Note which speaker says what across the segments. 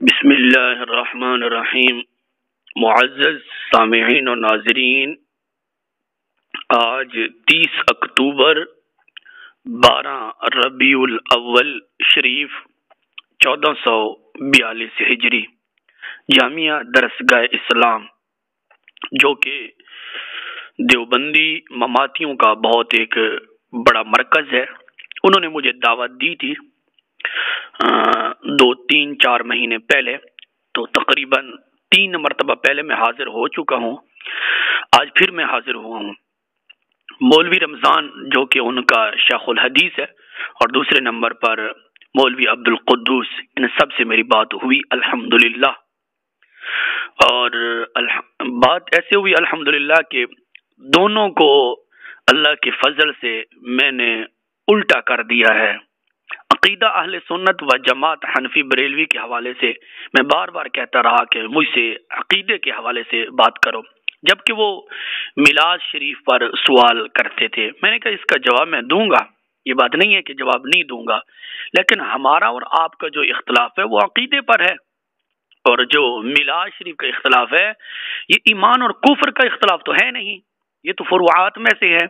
Speaker 1: بسم اللہ الرحمن الرحیم۔ معزز سامعین و ناظرین، آج 30 اکتوبر 12 ربیع الاول شریف 1442 ہجری، جامعہ درسگاہ اسلام جو کہ دیوبندی مماتیوں کا بہت ایک بڑا مرکز ہے، انہوں نے مجھے دعوت دی تھی 2-3-4 مہینے پہلے، تو تقریباً 3 مرتبہ پہلے میں حاضر ہو چکا ہوں۔ آج پھر میں حاضر ہوا ہوں۔ مولوی رمضان جو کہ ان کا شیخ الحدیث ہے، اور دوسرے نمبر پر مولوی عبدالقدوس، ان سب سے میری بات ہوئی الحمدللہ، اور بات ایسے ہوئی الحمدللہ کہ دونوں کو اللہ کے فضل سے میں نے الٹا کر دیا ہے۔ عقیدہ اہل سنت و جماعت حنفی بریلوی کے حوالے سے میں بار بار کہتا رہا کہ مجھ سے عقیدے کے حوالے سے بات کرو، جبکہ وہ میلاد شریف پر سوال کرتے تھے۔ میں نے کہا اس کا جواب میں دوں گا، یہ بات نہیں ہے کہ جواب نہیں دوں گا، لیکن ہمارا اور آپ کا جو اختلاف ہے وہ عقیدے پر ہے، اور جو میلاد شریف کا اختلاف ہے یہ ایمان اور کفر کا اختلاف تو ہے نہیں، یہ تو فروعات میں سے ہے۔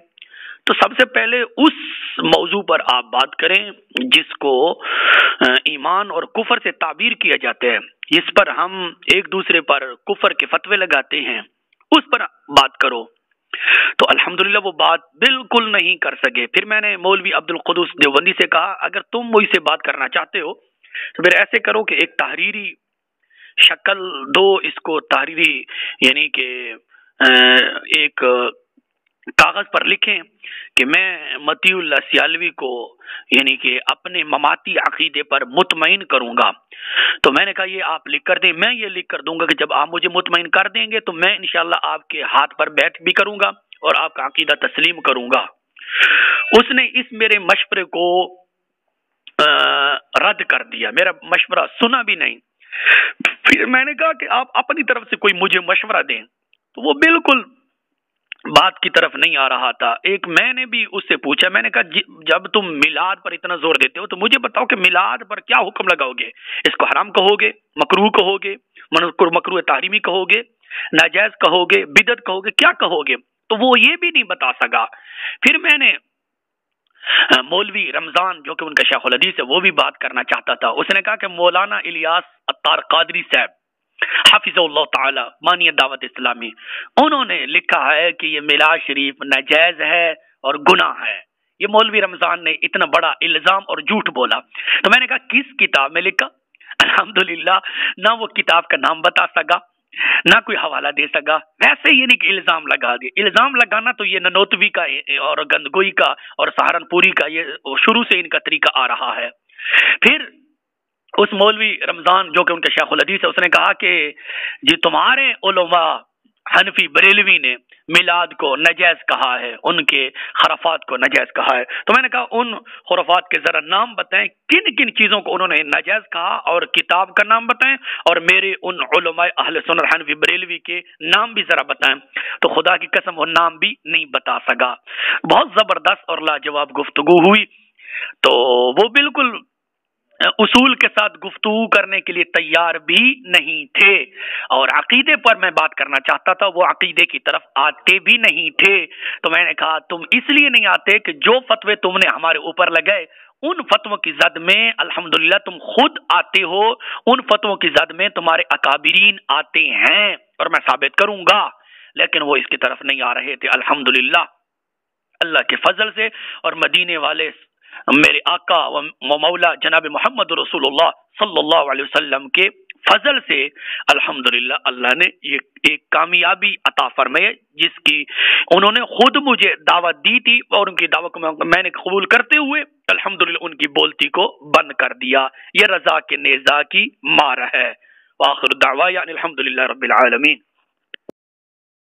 Speaker 1: تو سب سے پہلے اس موضوع پر آپ بات کریں جس کو ایمان اور کفر سے تعبیر کیا جاتا ہے، جس پر ہم ایک دوسرے پر کفر کے فتوے لگاتے ہیں، اس پر بات کرو۔ تو الحمدللہ وہ بات بالکل نہیں کر سکے۔ پھر میں نے مولوی عبدالقدوس دیوبندی سے کہا اگر تم مجھ سے بات کرنا چاہتے ہو تو پھر ایسے کرو کہ ایک تحریری شکل دو، اس کو تحریری یعنی کہ ایک کاغذ پر لکھیں کہ میں مطیع اللہ سیالوی کو یعنی کہ اپنے مماتی عقیدے پر مطمئن کروں گا۔ تو میں نے کہا یہ آپ لکھ کر دیں، میں یہ لکھ کر دوں گا کہ جب آپ مجھے مطمئن کر دیں گے تو میں انشاءاللہ آپ کے ہاتھ پر بیعت بھی کروں گا اور آپ کا عقیدہ تسلیم کروں گا۔ اس نے اس میرے مشورے کو رد کر دیا، میرا مشورہ سنا بھی نہیں۔ پھر میں نے کہا کہ آپ اپنی طرف سے کوئی مجھے مشورہ دیں، تو وہ بالکل بات کی طرف نہیں آ رہا تھا۔ ایک میں نے بھی اس سے پوچھا، میں نے کہا جب تم میلاد پر اتنا زور دیتے ہو تو مجھے بتاؤ کہ میلاد پر کیا حکم لگاؤ گے؟ اس کو حرام کہو گے، مکروہ کہو گے، مکروہ تحریمی کہو گے، ناجائز کہو گے، بدعت کہو گے، کیا کہو گے؟ تو وہ یہ بھی نہیں بتا سکا۔ پھر میں نے مولوی رمضان جو کہ ان کا شیخ الحدیث ہے وہ بھی بات کرنا چاہتا تھا۔ اس نے کہا کہ مولانا الیاس عطار قادری صاحب حافظ اللہ تعالی مانی دعوت اسلامی، انہوں نے لکھا ہے کہ یہ میلاد شریف ناجائز ہے اور گناہ ہے۔ یہ مولوی رمضان نے اتنا بڑا الزام اور جھوٹ بولا۔ تو میں نے کہا کس کتاب میں لکھا؟ الحمدللہ نہ وہ کتاب کا نام بتا سکا، نہ کوئی حوالہ دے سکا، ویسے یہ نہیں کہ الزام لگا دیا۔ الزام لگانا تو یہ ننوتوی کا اور گندگوئی کا اور سہارنپوری کا یہ شروع سے ان کا طریقہ آ رہا ہے۔ پھر اس مولوی رمضان جو کہ ان کا شیخ الحدیث ہے، اس نے کہا کہ جی تمہارے علماء حنفی بریلوی نے میلاد کو ناجائز کہا ہے، ان کے خرافات کو ناجائز کہا ہے۔ تو میں نے کہا ان خرافات کے ذرا نام بتائیں، کن کن چیزوں کو انہوں نے ناجائز کہا، اور کتاب کا نام بتائیں، اور میرے ان علماء اہل سنت حنفی بریلوی کے نام بھی ذرا بتائیں۔ تو خدا کی قسم وہ نام بھی نہیں بتا سکا۔ بہت زبردست اور لاجواب گفتگو ہوئی، تو وہ بالکل اصول کے ساتھ گفتگو کرنے کے لیے تیار بھی نہیں تھے، اور عقیدے پر میں بات کرنا چاہتا تھا، وہ عقیدے کی طرف آتے بھی نہیں تھے۔ تو میں نے کہا تم اس لیے نہیں آتے کہ جو فتوے تم نے ہمارے اوپر لگائے ان فتووں کی زد میں الحمدللہ تم خود آتے ہو، ان فتووں کی زد میں تمہارے اکابرین آتے ہیں، اور میں ثابت کروں گا، لیکن وہ اس کی طرف نہیں آ رہے تھے۔ الحمدللہ اللہ کے فضل سے اور مدینے والے میرے آقا و مولا جناب محمد رسول اللہ صلی اللہ علیہ وسلم کے فضل سے الحمدللہ اللہ نے یہ ایک کامیابی عطا فرمائی، جس کی انہوں نے خود مجھے دعوت دی تھی، اور ان کی دعوت کو میں نے قبول کرتے ہوئے الحمدللہ ان کی بولتی کو بند کر دیا۔ یہ رضا کے نیزا کی مار ہے۔ وآخر دعوانا الحمدللہ رب العالمین۔